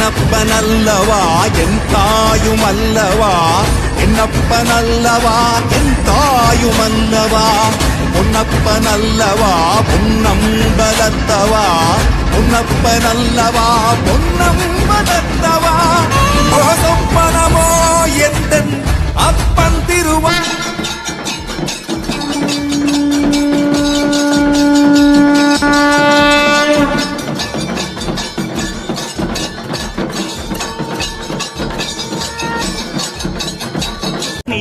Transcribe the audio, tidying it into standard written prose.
என்னப்பனல்லவா என் தாயுமல்லவா என்னப்பனல்லவா என் தாயுமல்லவா பொன்னப்பனல்லவா பொன்னம்பலத்தவா பொன்னப்பனல்லவா பொன்னம்பலத்தவா சொப்பனமோ எந்தன் அப்பன் திருவா நீ